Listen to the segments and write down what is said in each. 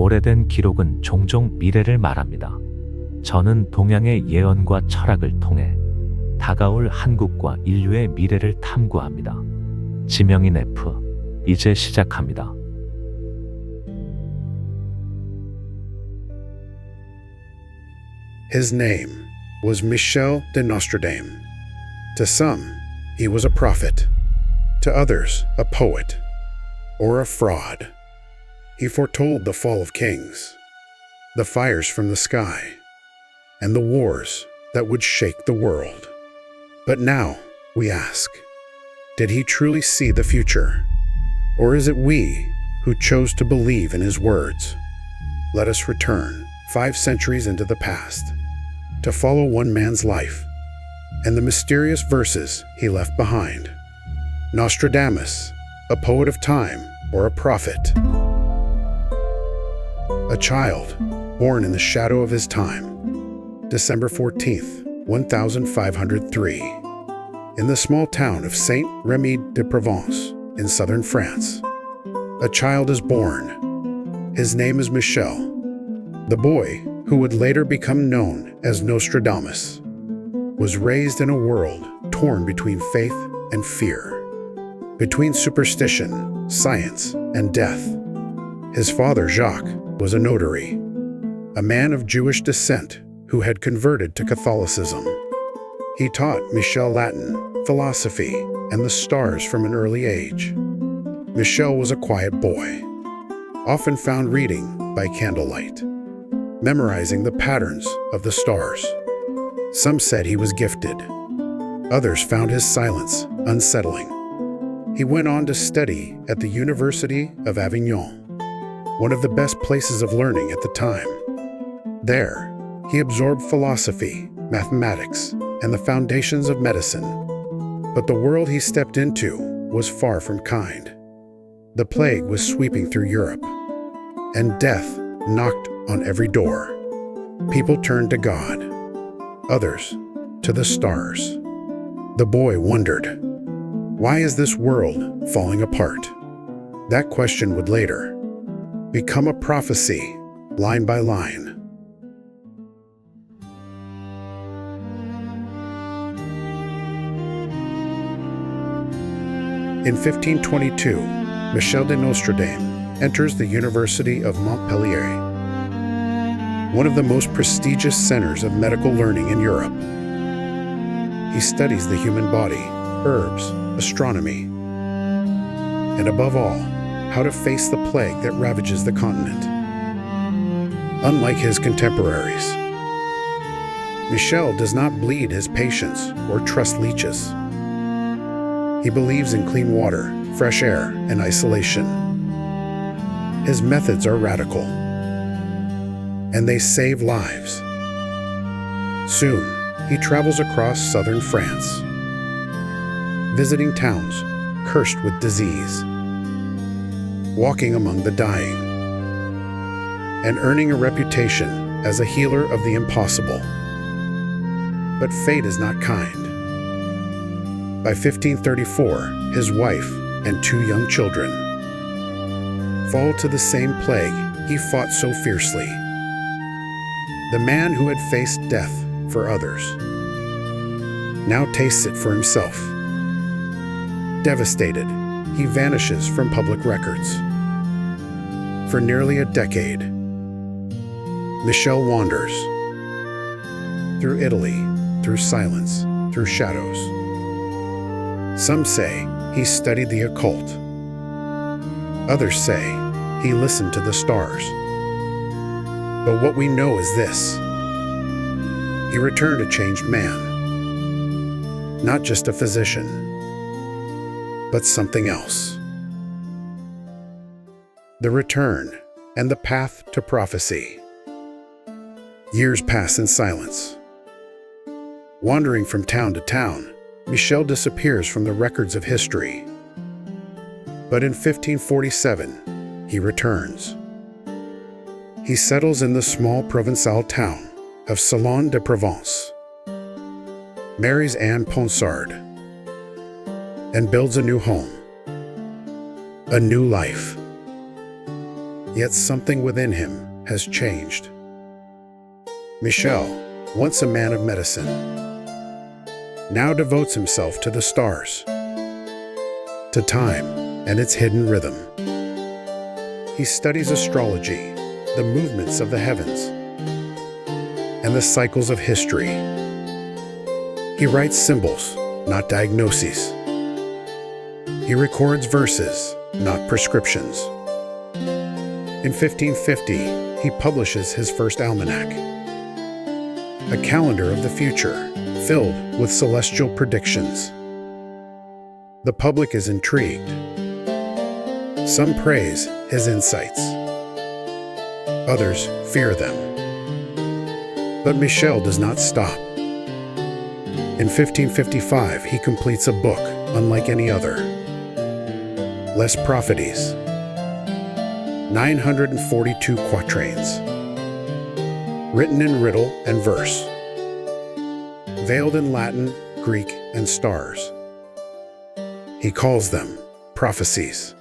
오래된 기록은 종종 미래를 말합니다. 저는 동양의 예언과 철학을 통해 다가올 한국과 인류의 미래를 탐구합니다. 지명인 F. 이제 시작합니다. His name was Michel de Nostredame. To some, he was a prophet. To others, a poet or a fraud. He foretold the fall of kings, the fires from the sky, and the wars that would shake the world. But now, we ask, did he truly see the future? Or is it we who chose to believe in his words? Let us return 5 centuries into the past to follow one man's life and the mysterious verses he left behind. Nostradamus, a poet of time or a prophet. A child born in the shadow of his time. December 14th, 1503, in the small town of Saint-Rémy-de-Provence in southern France. A child is born. His name is Michel, the boy who would later become known as Nostradamus, was raised in a world torn between faith and fear, between superstition, science, and death. His father, Jacques, was a notary, a man of Jewish descent who had converted to Catholicism. He taught Michel Latin, philosophy, and the stars from an early age. Michel was a quiet boy, often found reading by candlelight, memorizing the patterns of the stars. Some said he was gifted. Others found his silence unsettling. He went on to study at the University of Avignon, one of the best places of learning at the time. There, he absorbed philosophy, mathematics, and the foundations of medicine. But the world he stepped into was far from kind. The plague was sweeping through Europe, and death knocked on every door. People turned to God, others to the stars. The boy wondered, why is this world falling apart? That question would later become a prophecy, line by line. In 1522, Michel de Nostredame enters the University of Montpellier, one of the most prestigious centers of medical learning in Europe. He studies the human body, herbs, astronomy, and above all, how to face the plague that ravages the continent. Unlike his contemporaries, Michel does not bleed his patients or trust leeches. He believes in clean water, fresh air, and isolation. His methods are radical, and they save lives. Soon, he travels across southern France, visiting towns cursed with disease, walking among the dying, and earning a reputation as a healer of the impossible. But fate is not kind. By 1534, his wife and 2 young children fall to the same plague he fought so fiercely. The man who had faced death for others now tastes it for himself. Devastated, he vanishes from public records. For nearly a decade, Michel wanders through Italy, through silence, through shadows. Some say he studied the occult. Others say he listened to the stars. But what we know is this: he returned a changed man, not just a physician, but something else. The return and the path to prophecy. Years pass in silence. Wandering from town to town, Michel disappears from the records of history. But in 1547, he returns. He settles in the small Provençal town of Salon de Provence, marries Anne Ponsard, and builds a new home, a new life. Yet something within him has changed. Michel, once a man of medicine, now devotes himself to the stars, to time and its hidden rhythm. He studies astrology, the movements of the heavens, and the cycles of history. He writes symbols, not diagnoses. He records verses, not prescriptions. In 1550, he publishes his first almanac, a calendar of the future filled with celestial predictions. The public is intrigued. Some praise his insights. Others fear them. But Michel does not stop. In 1555, he completes a book unlike any other, Les Prophéties, 942 quatrains, written in riddle and verse, veiled in Latin, Greek, and stars. He calls them prophecies.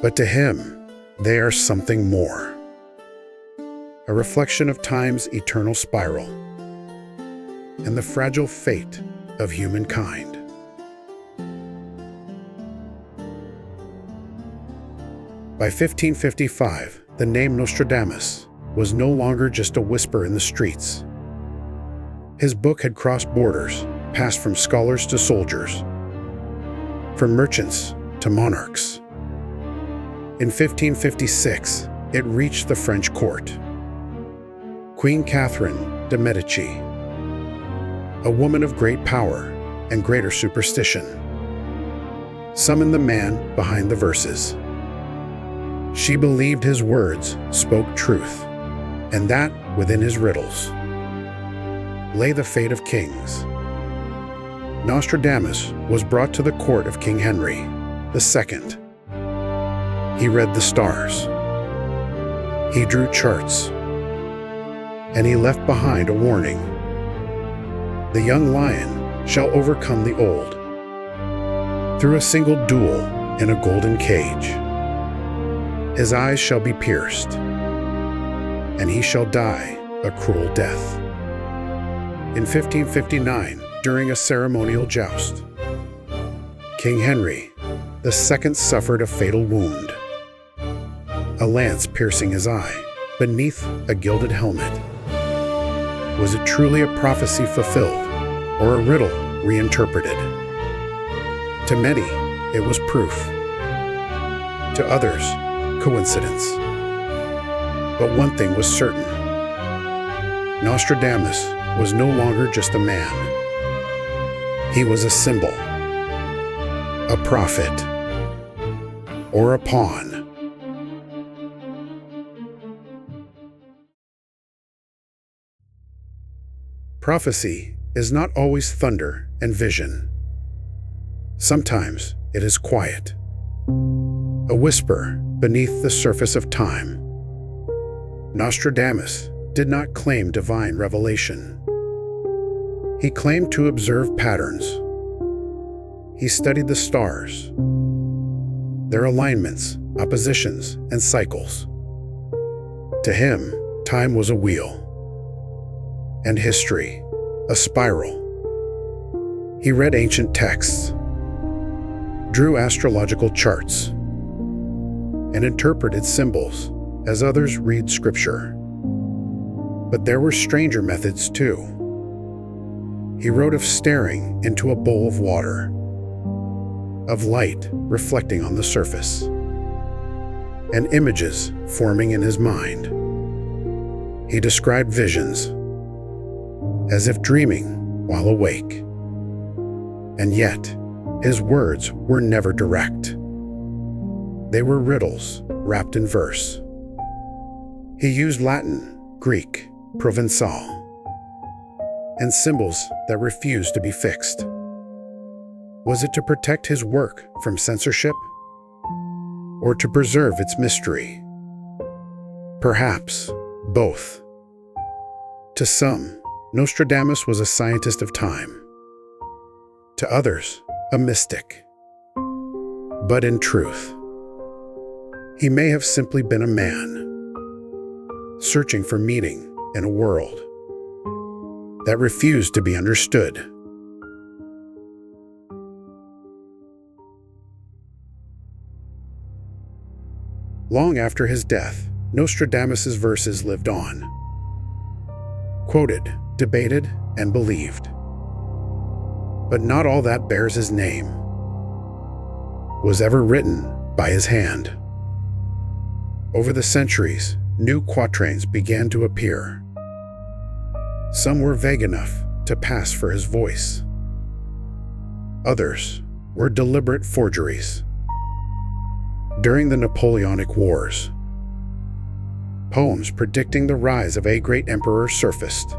But to him, they are something more. A reflection of time's eternal spiral and the fragile fate of humankind. By 1555, the name Nostradamus was no longer just a whisper in the streets. His book had crossed borders, passed from scholars to soldiers, from merchants to monarchs. In 1556, it reached the French court. Queen Catherine de' Medici, a woman of great power and greater superstition, summoned the man behind the verses. She believed his words spoke truth, and that within his riddles lay the fate of kings. Nostradamus was brought to the court of King Henry II. He read the stars. He drew charts. And he left behind a warning. The young lion shall overcome the old through a single duel in a golden cage. His eyes shall be pierced, and he shall die a cruel death. In 1559, during a ceremonial joust, King Henry II suffered a fatal wound, a lance piercing his eye beneath a gilded helmet. Was it truly a prophecy fulfilled, or a riddle reinterpreted? To many, it was proof. To others, coincidence. But one thing was certain. Nostradamus was no longer just a man. He was a symbol, a prophet, or a pawn. Prophecy is not always thunder and vision. Sometimes it is quiet, a whisper beneath the surface of time. Nostradamus did not claim divine revelation. He claimed to observe patterns. He studied the stars, their alignments, oppositions, and cycles. To him, time was a wheel, and history a spiral. He read ancient texts, drew astrological charts, and interpreted symbols as others read scripture. But there were stranger methods too. He wrote of staring into a bowl of water, of light reflecting on the surface, and images forming in his mind. He described visions as if dreaming while awake. And yet, his words were never direct. They were riddles wrapped in verse. He used Latin, Greek, Provençal, and symbols that refused to be fixed. Was it to protect his work from censorship, or to preserve its mystery? Perhaps both. To some, Nostradamus was a scientist of time. To others, a mystic. But in truth, He may have simply been a man, searching for meaning in a world that refused to be understood. Long after his death, Nostradamus' verses lived on, quoted, debated, and believed. But not all that bears his name was ever written by his hand. Over the centuries, new quatrains began to appear. Some were vague enough to pass for his voice. Others were deliberate forgeries. During the Napoleonic Wars, poems predicting the rise of a great emperor surfaced,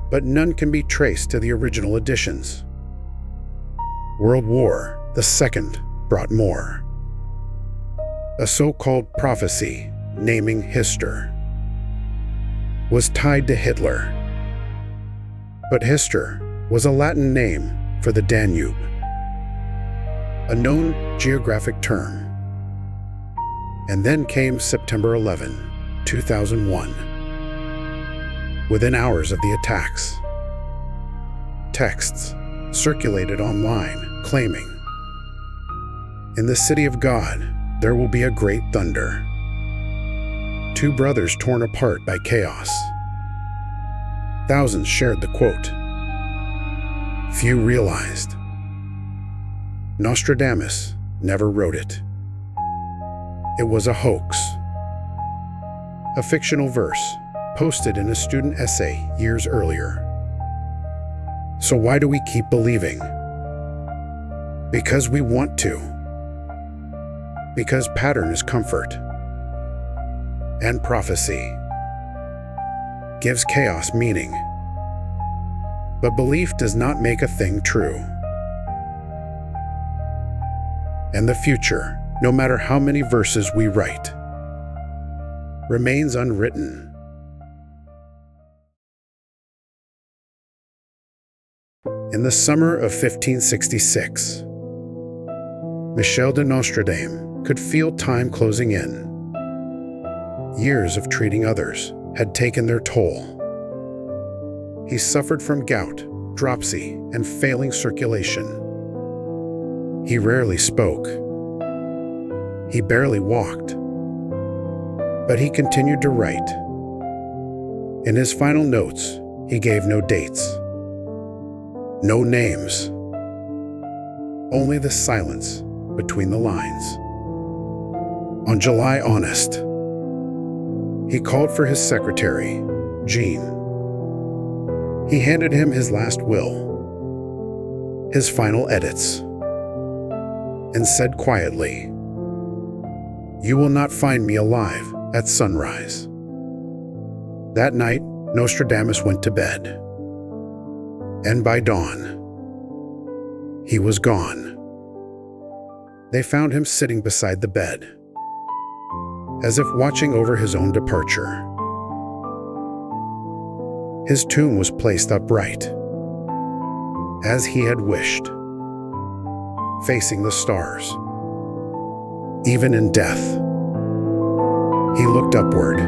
but none can be traced to the original editions. World War II brought more. A so-called prophecy naming Hister was tied to Hitler, but Hister was a Latin name for the Danube, a known geographic term. And then came September 11, 2001. Within hours of the attacks, texts circulated online claiming, "In the city of God, there will be a great thunder." Two brothers torn apart by chaos. Thousands shared the quote. Few realized Nostradamus never wrote it. It was a hoax, a fictional verse posted in a student essay years earlier. So why do we keep believing? Because we want to. Because pattern is comfort, and prophecy gives chaos meaning. But belief does not make a thing true. And the future, no matter how many verses we write, remains unwritten. In the summer of 1566, Michel de Nostredame could feel time closing in. Years of treating others had taken their toll. He suffered from gout, dropsy, and failing circulation. He rarely spoke. He barely walked. But he continued to write. In his final notes, he gave no dates, no names, only the silence between the lines. On July Honest, he called for his secretary, Jean. He handed him his last will, his final edits, and said quietly, "You will not find me alive at sunrise." That night, Nostradamus went to bed, and by dawn, he was gone. They found him sitting beside the bed, as if watching over his own departure. His tomb was placed upright, as he had wished, facing the stars. Even in death, he looked upward,